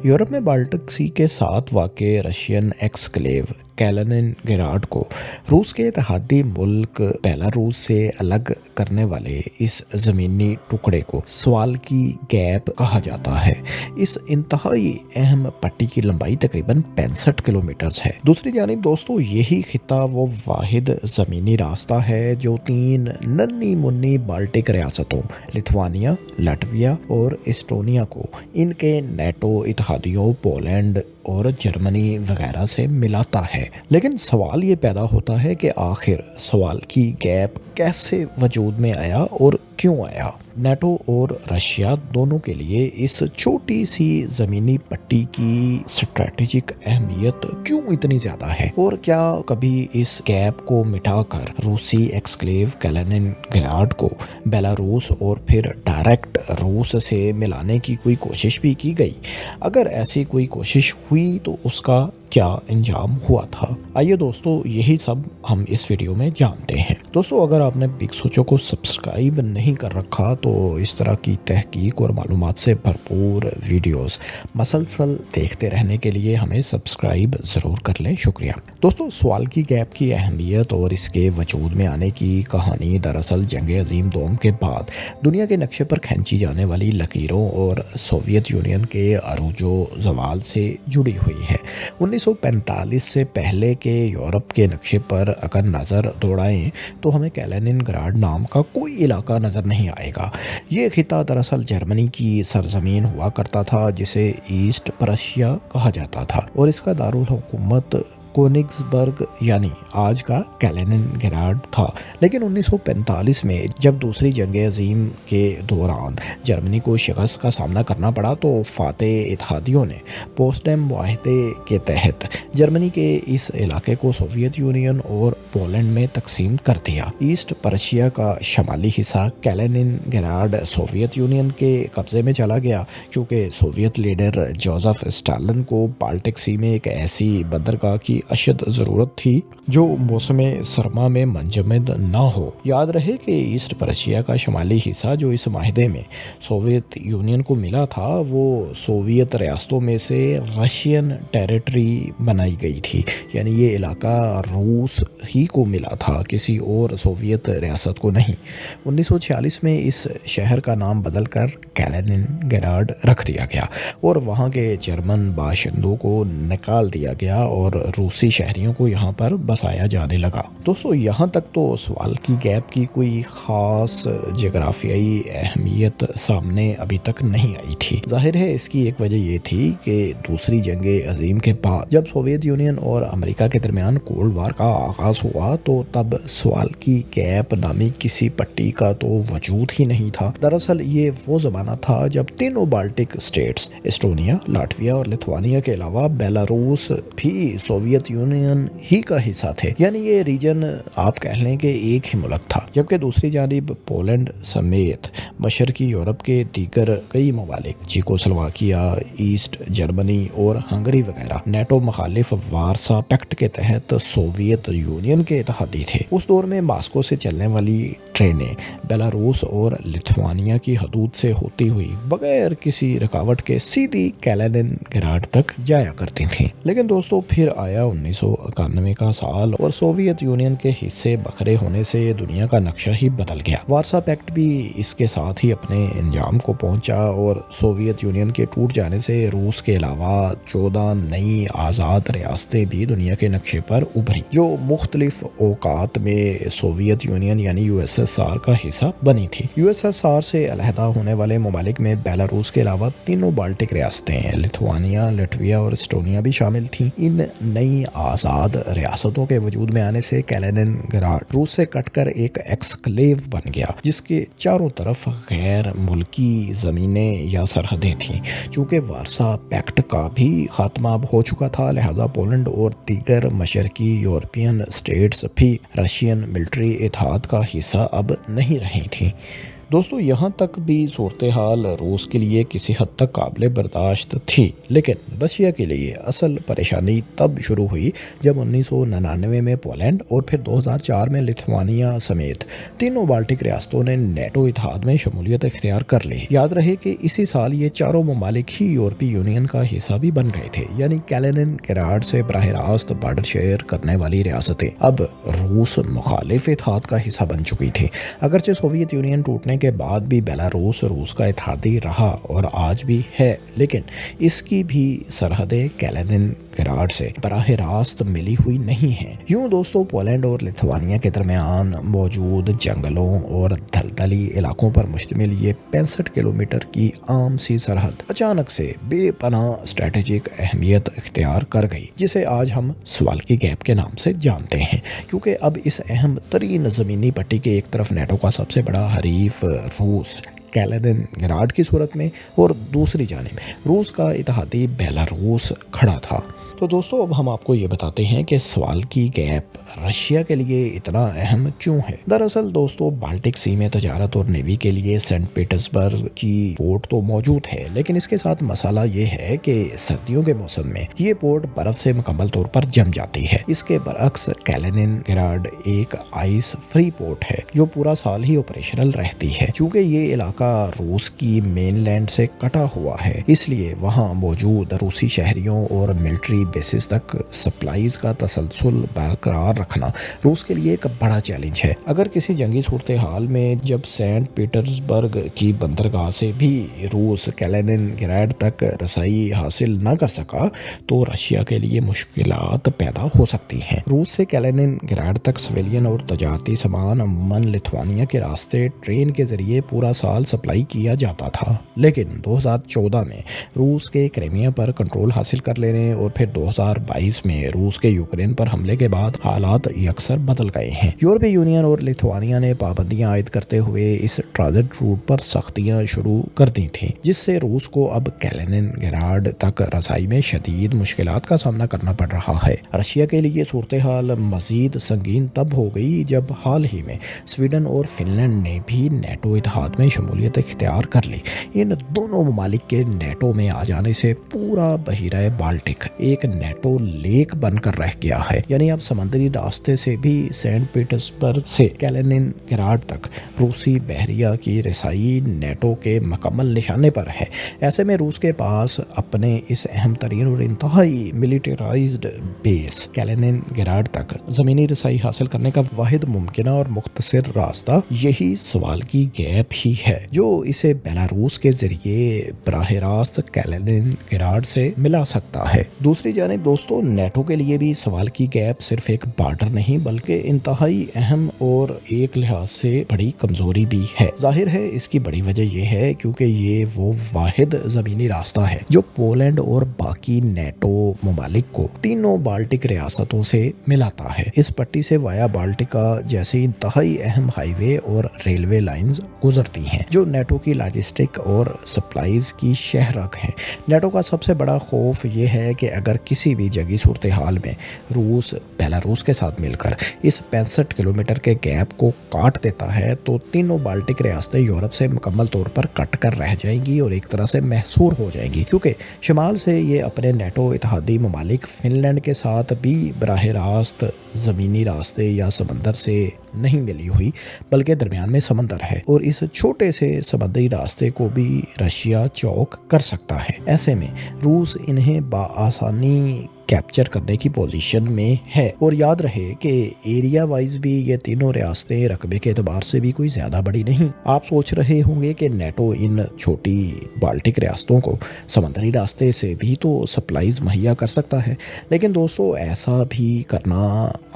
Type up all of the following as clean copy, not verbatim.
Europe में Baltic सी के साथ वाक़ रशियन एक्सक्लेव कैलिनिनग्राड को रूस के इत्तेहादी मुल्क बेलारूस से अलग करने वाले इस ज़मीनी टुकड़े को सवाल की गैप कहा जाता है। इस इंतहाई अहम पट्टी की लंबाई तकरीबन 65 किलोमीटर है। दूसरी जानिब दोस्तों, यही खिता वो वाहिद ज़मीनी रास्ता है जो 3 नन्ही मुन्नी बाल्टिक रियासतों लिथुआनिया, लाटविया और एस्टोनिया को इनके नेटो इत्तेहादियों पोलैंड और जर्मनी वगैरह से मिलाता है। लेकिन सवाल ये पैदा होता है कि आखिर सवाल की गैप कैसे वजूद में आया और क्यों आया। नेटो और रशिया दोनों के लिए इस छोटी सी ज़मीनी पट्टी की स्ट्रेटेजिक अहमियत क्यों इतनी ज़्यादा है, और क्या कभी इस गैप को मिटाकर रूसी एक्सक्लेव कैलिनिनग्राड को बेलारूस और फिर डायरेक्ट रूस से मिलाने की कोई कोशिश भी की गई? अगर ऐसी कोई कोशिश हुई तो उसका क्या अंजाम हुआ था? आइए दोस्तों, यही सब हम इस वीडियो में जानते हैं। दोस्तों, अगर आपने बिग सोचो को सब्सक्राइब नहीं कर रखा तो इस तरह की तहकीक और मालूमात से भरपूर वीडियोस मसलसल देखते रहने के लिए हमें सब्सक्राइब ज़रूर कर लें। शुक्रिया। दोस्तों, सवाल की गैप की अहमियत और इसके वजूद में आने की कहानी दरअसल जंग अजीम दोम के बाद दुनिया के नक्शे पर खींची जाने वाली लकीरों और सोवियत यूनियन के अरूजो ज़वाल से जुड़ी हुई है। 1945 से पहले के यूरोप के नक्शे पर अगर नज़र दौड़ाएं तो हमें कैलिनिनग्राड नाम का कोई इलाका नज़र नहीं आएगा। ये खिता दरअसल जर्मनी की सरजमीन हुआ करता था जिसे ईस्ट प्रशिया कहा जाता था, और इसका दारुल हुकूमत कोनिग्सबर्ग यानी आज का कैलिनिनग्राड था। लेकिन 1945 में जब दूसरी जंग अजीम के दौरान जर्मनी को शिकस्त का सामना करना पड़ा तो फातेह इत्तेहादियों ने पोस्टडैम मुआहदे के तहत जर्मनी के इस इलाके को सोवियत यूनियन और पोलैंड में तकसीम कर दिया। ईस्ट प्रशिया का शमाली हिस्सा कैलिनिनग्राड सोवियत यूनियन के कब्जे में चला गया, क्योंकि सोवियत लीडर जोसेफ स्टालिन को बाल्टिक सी में एक ऐसी बंदरगाह की अशद ज़रूरत थी जो मौसम सरमा में मंजमद ना हो। याद रहे कि ईस्ट प्रशिया का शमाली हिस्सा जो इस माहदे में सोवियत यूनियन को मिला था वो सोवियत रियासतों में से रशियन टेरिटरी बनाई गई थी, यानी ये इलाका रूस ही को मिला था, किसी और सोवियत रियासत को नहीं। 1946 में इस शहर का नाम बदलकर कैलिनिनग्राड रख दिया गया और वहाँ के जर्मन बाशिंदों को निकाल दिया गया और रूसी शहरियों को यहाँ पर बसाया जाने लगा। दोस्तों, यहाँ तक तो सवाल की गैप की कोई ख़ास जोग्राफियाई अहमियत सामने अभी तक नहीं आई थी। जाहिर है इसकी एक वजह ये थी कि दूसरी जंग अजीम के बाद जब सोवियत यूनियन और अमेरिका के दरमियान कोल्ड वार का आगाज़ हुआ तो तब सवाल की गैप नामी किसी पट्टी का तो वजूद ही नहीं था। दरअसल ये वो ज़माना था जब तीनों बाल्टिक स्टेट्स एस्टोनिया, लाटविया और लिथुआनिया के अलावा बेलारूस भी सोवियत यूनियन ही का हिस्सा थे, यानी ये रीजन आप कह लें कि एक ही मुल्क था। जबकि दूसरी जानिब पोलैंड समेत मशरकी यूरोप के दीगर कई ममालिक चेकोस्लोवाकिया, ईस्ट जर्मनी और हंगरी वगैरह नेटो मुखालिफ वारसा पैक्ट के तहत सोवियत यूनियन के इत्तेहादी थे। उस दौर में मास्को से चलने वाली ट्रेनें बेलारूस और लिथुआनिया की हदूद से होती हुई बगैर किसी रुकावट के सीधी कैलिनिनग्राड तक जाया करती थीं। लेकिन दोस्तों, फिर आया 1991 का साल और सोवियत यूनियन के हिस्से बखरे होने से दुनिया का नक्शा ही बदल गया। वारसा पैक्ट भी इसके साथ ही अपने अंजाम को पहुंचा और सोवियत यूनियन के टूट जाने से रूस के अलावा 14 नई आज़ाद रियासतें भी दुनिया के नक्शे पर उभरी, जो मुख्तलिफ औकात में सोवियत यूनियन यानी यूएसएसआर का हिस्सा बनी थी। यूएसएसआर से अलहदा होने वाले ममालिक में बेलारूस के अलावा तीनों बाल्टिक रियासतें लिथुआनिया, लाटविया और एस्टोनिया भी शामिल थीं। इन नई आज़ाद रियासतों के वजूद में आने से कैलिनिनग्राड रूस से कटकर एक एक्सक्लेव बन गया, जिसके चारों तरफ गैर मुल्की ज़मीनें या सरहदें थीं। चूँकि वारसा पैक्ट का भी खात्मा हो चुका था, लिहाजा पोलैंड और दीगर मशरकी यूरोपियन स्टेट्स भी रशियन मिलिट्री इत्तेहाद का हिस्सा अब नहीं रही थीं। दोस्तों यहाँ तक भी सूरत हाल रूस के लिए किसी हद तक काबिल बर्दाश्त थी, लेकिन रशिया के लिए असल परेशानी तब शुरू हुई जब 1999 में पोलैंड और फिर 2004 में लिथुआनिया समेत तीनों बाल्टिक रियासतों ने नेटो इत्तेहाद में शमूलियत इख्तियार कर ली। याद रहे कि इसी साल ये चारों ममालिक ही यूरोपीय यूनियन का हिस्सा भी बन गए थे, यानी कैलिनिनग्राड से बराह रास्त बॉर्डर शेयर करने वाली रियासतें अब रूस मुखालिफ इत्तेहाद का हिस्सा बन चुकी थी। अगरचे सोवियत यूनियन टूटने के बाद भी बेलारूस रूस का इत्तेहादी रहा और आज भी है, लेकिन इसकी भी सरहदें कैलिनिनग्राड से बराह रास्त मिली हुई नहीं हैं। यूं दोस्तों, पोलैंड और लिथुआनिया के दरमियान मौजूद जंगलों और दलदली इलाकों पर मुश्तमिल ये 65 किलोमीटर की आम सी सरहद अचानक से बेपनाह स्ट्रेटेजिक अहमियत इख्तियार कर गई, जिसे आज हम स्वाल्की गैप के नाम से जानते हैं, क्योंकि अब इस अहम तरीन ज़मीनी पट्टी के एक तरफ नेटो का सबसे बड़ा हरीफ रूस कैलिनिनग्राड की सूरत में और दूसरी जानिब रूस का इत्तेहादी बेलारूस खड़ा था। तो दोस्तों, अब हम आपको ये बताते हैं कि स्वाल्की गैप रशिया के लिए इतना अहम क्यों है। दरअसल दोस्तों, बाल्टिक सी में तजारत और नेवी के लिए सेंट पीटर्सबर्ग की पोर्ट तो मौजूद है, लेकिन इसके साथ मसाला ये है कि सर्दियों के मौसम में ये पोर्ट बर्फ से मुकम्मल तौर पर जम जाती है। इसके बरअक्स कैलिनिनग्राड एक आइस फ्री पोर्ट है जो पूरा साल ही ऑपरेशनल रहती है। चूँकि ये इलाका रूस की मेनलैंड से कटा हुआ है, इसलिए वहाँ मौजूद रूसी शहरियों और मिलिट्री बेसिस तक सप्लाईज का तसलसल बरकरार रखना रूस के लिए एक बड़ा चैलेंज है। अगर किसी जंगी सूरत हाल में जब सेंट पीटर्सबर्ग की बंदरगाह से भी रूस कैलिनिनग्राड तक रसाई हासिल न कर सका तो रशिया के लिए मुश्किलात पैदा हो सकती हैं। रूस से कैलिनिनग्राड तक सिविलियन और तजारती सामान अमूमन लिथुआनिया के रास्ते ट्रेन के जरिए पूरा साल सप्लाई किया जाता था, लेकिन 2014 में रूस के क्रीमिया पर कंट्रोल हासिल कर लेने और फिर 2022 में रूस के यूक्रेन पर हमले के बाद हालात अक्सर बदल गए हैं। यूरोपीय यूनियन और लिथुआनिया ने पाबंदियां आयद करते हुए इस ट्रांजिट रूट पर सख्तियां शुरू कर दी थी, जिससे रूस को अब कैलिनिनग्राड तक रसाई में शदीद मुश्किलात का सामना करना पड़ रहा है। रशिया के लिए सूरत हाल मजीद संगीन तब हो गई जब हाल ही में स्वीडन और फिनलैंड ने भी नेटो इत्तेहाद में शमूलियत इख्तियार कर ली। इन दोनों ममालिक के नेटो में आ जाने से पूरा बहिरा बाल्टिक एक नेटो लेक बनकर रह गया है, यानी अब समंदरी रास्ते से भी सेंट पीटर्सबर्ग से कैलिनिनग्राड तक रूसी बहरिया की रसाई नेटो के मुकम्मल निशाने पर है। ऐसे में रूस के पास अपने इस अहम तरीन और इंतहाई मिलिटराइज्ड बेस कैलिनिनग्राड तक ज़मीनी रसाई हासिल करने का वाहिद मुमकिन और मुख्तसर रास्ता यही स्वाल्की गैप ही है, जो इसे बेलारूस के जरिए बराह रास्त कैलिनिनग्राड से मिला सकता है। दूसरी जानिब दोस्तों, नेटो के लिए भी स्वाल्की गैप सिर्फ एक बॉर्डर नहीं बल्कि इंतहाई अहम और एक लिहाज से बड़ी कमजोरी भी है। जाहिर है इसकी बड़ी वजह यह है क्योंकि ये वो वाहिद ज़मीनी रास्ता है जो पोलैंड और बाकी नेटो ममालिक को तीनों बाल्टिक रियासतों से मिलाता है। इस पट्टी से वाया बाल्टिका जैसे इंतहाई अहम हाईवे और रेलवे लाइंस गुजरती हैं जो नेटो की लॉजिस्टिक और सप्लाईज की शहरक हैं। नेटो का सबसे बड़ा खौफ ये है कि अगर किसी भी जंगी सूरत हाल में रूस बेलारूस के साथ मिलकर इस 65 किलोमीटर के गैप को काट देता है तो तीनों बाल्टिक रियासतें यूरोप से मुकम्मल तौर पर कट कर रह जाएंगी और एक तरह से महसूर हो जाएंगी, क्योंकि शुमाल से ये अपने नेटो इत्तेहादी ममालिक फिनलैंड के साथ भी बराह रास्त ज़मीनी रास्ते या समंदर से नहीं मिली हुई बल्कि दरमियान में समंदर है और इस छोटे से समुद्री रास्ते को भी रशिया चौक कर सकता है। ऐसे में रूस इन्हें बआसानी कैप्चर करने की पोजीशन में है। और याद रहे कि एरिया वाइज भी ये तीनों रियासतें रकबे के एतबार से भी कोई ज़्यादा बड़ी नहीं। आप सोच रहे होंगे कि नेटो इन छोटी बाल्टिक रियासतों को समंदरी रास्ते से भी तो सप्लाईज मुहैया कर सकता है, लेकिन दोस्तों ऐसा भी करना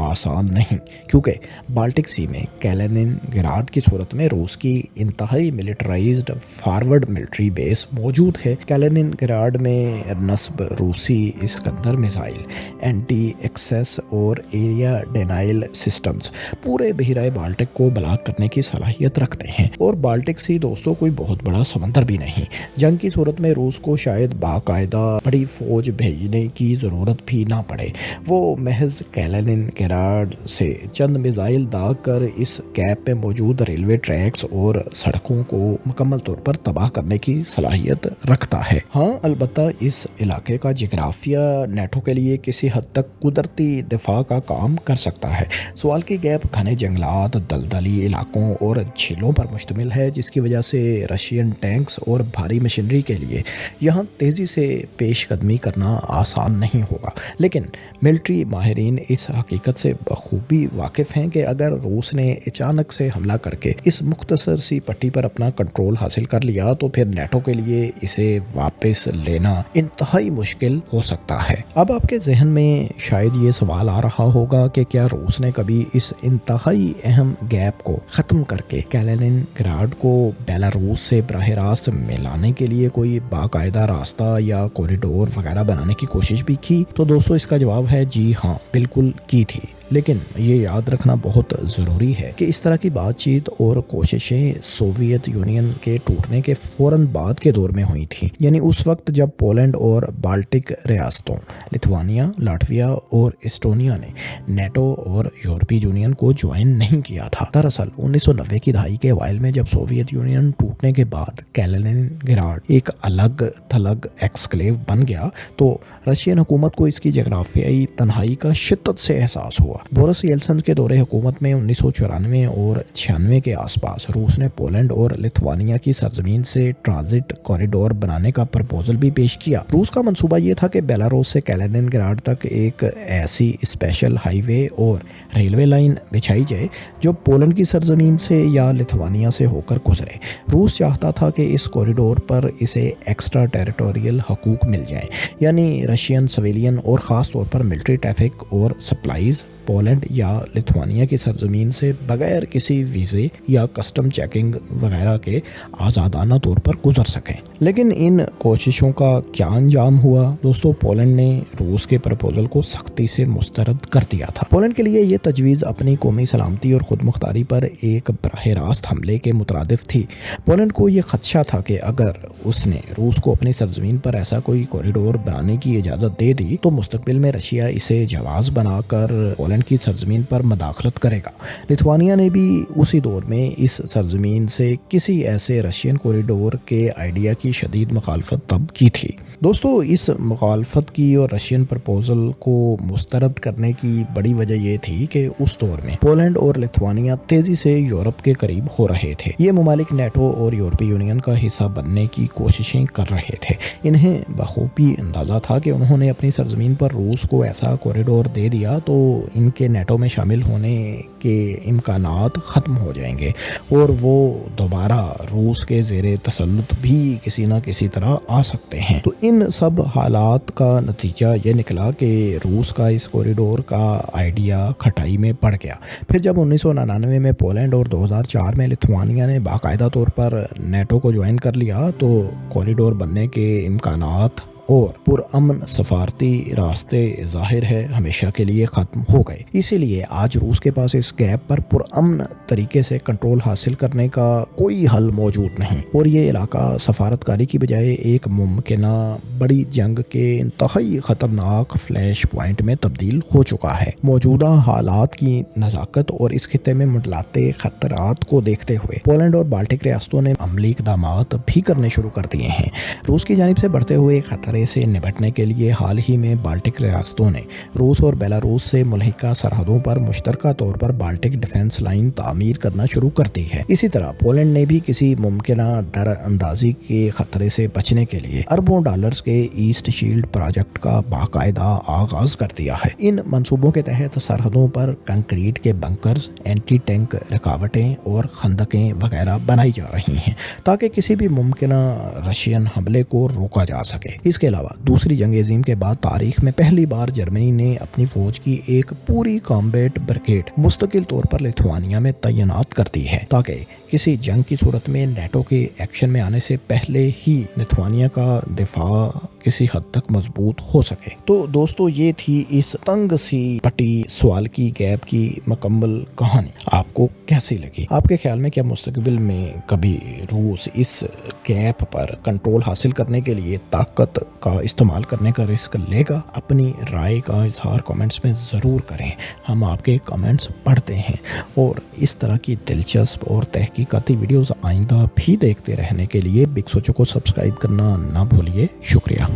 आसान नहीं, क्योंकि बाल्टिक सी में कैलिनिनग्राड की सूरत में रूस की इंतहाई मिलिटराइज्ड फॉरवर्ड मिलिट्री बेस मौजूद है। कैलिनिनग्राड में नस्ब रूसी Iskander missile missile, anti access और एरिया डेनाइल सिस्टम्स पूरे बहिराए बाल्टिक को ब्लॉक करने की सलाहियत रखते हैं। और बाल्टिक सी दोस्तों कोई बहुत बड़ा समंदर भी नहीं। जंग की सूरत में रूस को शायद बाकायदा बड़ी फौज भेजने की ज़रूरत भी ना पड़े। वो महज कैलिनिनग्राड से चंद मिसाइल दाग कर इस गैप में मौजूद रेलवे ट्रैक्स और सड़कों को मुकम्मल तौर पर तबाह करने की सलाहियत रखता है। हाँ, अलबत्ता इस इलाके का जिग्राफिया नेटो के लिए किसी हद तक कुदरती दिफा का काम कर सकता है। सवाल की गैप घने जंगलात, दलदली इलाकों और झीलों पर मुश्तमिल है, जिसकी वजह से रशियन टैंक्स और भारी मशीनरी के लिए यहाँ तेज़ी से पेशकदमी करना आसान नहीं होगा। लेकिन मिलिट्री माहिरीन इस हकीकत से बखूबी वाकिफ़ हैं कि अगर रूस ने अचानक से हमला करके इस मुख्तसर सी पट्टी पर अपना कंट्रोल हासिल कर लिया तो फिर नेटो के लिए इसे वापस लेना इंतहाई मुश्किल हो सकता है। अब आपके जहन में शायद ये सवाल आ रहा होगा कि क्या रूस ने कभी इस इंतहाई अहम गैप को ख़त्म करके कैलिनिनग्राड को बेलारूस से बराह रास्त मिलाने के लिए कोई बाकायदा रास्ता या कॉरिडोर वगैरह बनाने की कोशिश भी की? तो दोस्तों इसका जवाब है जी हाँ, बिल्कुल की थी। लेकिन ये याद रखना बहुत ज़रूरी है कि इस तरह की बातचीत और कोशिशें सोवियत यूनियन के टूटने के फ़ौरन बाद के दौर में हुई थी। यानी उस वक्त जब पोलैंड और बाल्टिक रियासतों लिथुआनिया, लाटविया और एस्टोनिया ने नेटो और यूरोपीय यूनियन को ज्वाइन नहीं किया था। दरअसल 1990 की दहाई के अवाइल में जब सोवियत यूनियन टूटने के बाद कैलिनिनग्राड एक अलग थलग एक्सक्लेव बन गया तो रशियन हुकूमत को इसकी जगराफियाई तन्हाई का शिद्दत से एहसास हुआ। बोरिस येल्सिन के दौरे हुकूमत में 1994 और 96 के आसपास रूस ने पोलैंड और लिथुआनिया की सरजमीन से ट्रांजिट कॉरिडोर बनाने का प्रपोजल भी पेश किया। रूस का मंसूबा ये था कि बेलारूस से कैलिनिनग्राड तक एक ऐसी स्पेशल हाईवे और रेलवे लाइन बिछाई जाए जो पोलैंड की सरजमीन से या लिथुआनिया से होकर गुजरे। रूस चाहता था कि इस कॉरिडोर पर इसे एक्स्ट्रा टेरिटोरियल हकूक मिल जाए, यानी रशियन सिविलियन और ख़ास तौर पर मिलिट्री ट्रैफिक और सप्लाईज पोलैंड या लिथुआनिया की सरजमीन से बगैर किसी वीज़े या कस्टम चेकिंग वगैरह के आज़ादाना तौर पर गुजर सकें। लेकिन इन कोशिशों का क्या अंजाम हुआ? दोस्तों, पोलैंड ने रूस के प्रपोजल को सख्ती से मुस्तरद कर दिया था। पोलैंड के लिए ये तजवीज़ अपनी कौमी सलामती और खुद मुख्तारी पर एक बराह रास्त हमले के मुतरादिफ थी। पोलैंड को ये खदशा था कि अगर उसने रूस को अपनी सरजमीन पर ऐसा कोई कॉरिडोर बनाने की इजाज़त दे दी तो मुस्तकबिल में रशिया इसे जवाज़ बनाकर पोलैंड की सरजमीन पर मदाखलत करेगा। लिथुआनिया ने भी उसी दौर में इस सरजमीन से किसी ऐसे रशियन कॉरिडोर के आइडिया की शदीद मुखालफत तब की थी। दोस्तों, इस मुखालफत की और रशियन प्रपोजल को मुस्तरद करने की बड़ी वजह यह थी कि उस दौर में पोलैंड और लिथुआनिया तेजी से यूरोप के करीब हो रहे थे। ये ममालिक नेटो और यूरोपीय यूनियन का हिस्सा बनने की कोशिशें कर रहे थे। इन्हें बखूबी अंदाज़ा था कि उन्होंने अपनी सरजमीन पर रूस को ऐसा कॉरिडोर दे दिया तो इनके नेटो में शामिल होने के इम्कानात ख़त्म हो जाएंगे और वो दोबारा रूस के ज़ेरे तसल्लुत भी किसी न किसी तरह आ सकते हैं। तो इन सब हालात का नतीजा ये निकला कि रूस का इस कॉरिडोर का आइडिया खटाई में पड़ गया। फिर जब 1999 में पोलैंड और 2004 में लिथुआनिया ने बाकायदा तौर पर नेटो को ज्वाइन कर लिया तो कॉरिडोर बनने के इम्कानात और पुरअमन सफारती रास्ते ज़ाहिर है हमेशा के लिए ख़त्म हो गए। इसीलिए आज रूस के पास इस गैप पर पुरअमन तरीके से कंट्रोल हासिल करने का कोई हल मौजूद नहीं और ये इलाका सफारतकारी की बजाय एक मुमकिना बड़ी जंग के इंतहाई ख़तरनाक फ्लैश पॉइंट में तब्दील हो चुका है। मौजूदा हालात की नज़ाकत और इस खित्ते में मंडलाते ख़तरात को देखते हुए पोलैंड और बाल्टिक रियासतों ने अमली इक़दामात भी करने शुरू कर दिए हैं। रूस की जानिब से बढ़ते हुए खतरे से निपटने के लिए हाल ही में बाल्टिक रियासतों ने रूस और बेलारूस से मुल्हिका सरहदों पर मुश्तरका तौर पर बाल्टिक डिफेंस लाइन तामीर करना शुरू कर दी है। इसी तरह पोलैंड ने भी किसी मुमकिना दरअंदाजी के खतरे से बचने के लिए अरबों डॉलर्स के ईस्ट शील्ड प्रोजेक्ट का बाकायदा आगाज कर दिया है। इन मंसूबों के तहत सरहदों पर कंक्रीट के बंकर्स, एंटी टैंक रुकावटें और खंदकें वगैरह बनाई जा रही हैं ताकि किसी भी मुमकिना रशियन हमले को रोका जा सके। इसके अलावा दूसरी जंग अज़ीम के बाद तारीख में पहली बार जर्मनी ने अपनी फौज की एक पूरी कॉम्बैट ब्रिगेड मुस्तकिल तौर पर लिथुआनिया में तैनात कर दी है ताकि किसी जंग की सूरत में नेटो के एक्शन में आने से पहले ही लिथुआनिया का दिफा کسی حد تک مضبوط ہو سکے۔ تو دوستو یہ تھی اس تنگ سی پٹی سوال کی گیپ کی مکمل کہانی۔ آپ کو کیسی لگی؟ آپ کے خیال میں کیا مستقبل میں کبھی روس اس گیپ پر کنٹرول حاصل کرنے کے لیے طاقت کا استعمال کرنے کا رسک لے گا؟ اپنی رائے کا اظہار کامنٹس میں ضرور کریں، ہم آپ کے کامنٹس پڑھتے ہیں، اور اس طرح کی دلچسپ اور تحقیقاتی ویڈیوز آئندہ بھی دیکھتے رہنے کے لیے بگ سوچو کو سبسکرائب کرنا نہ بھولیے۔ شکریہ۔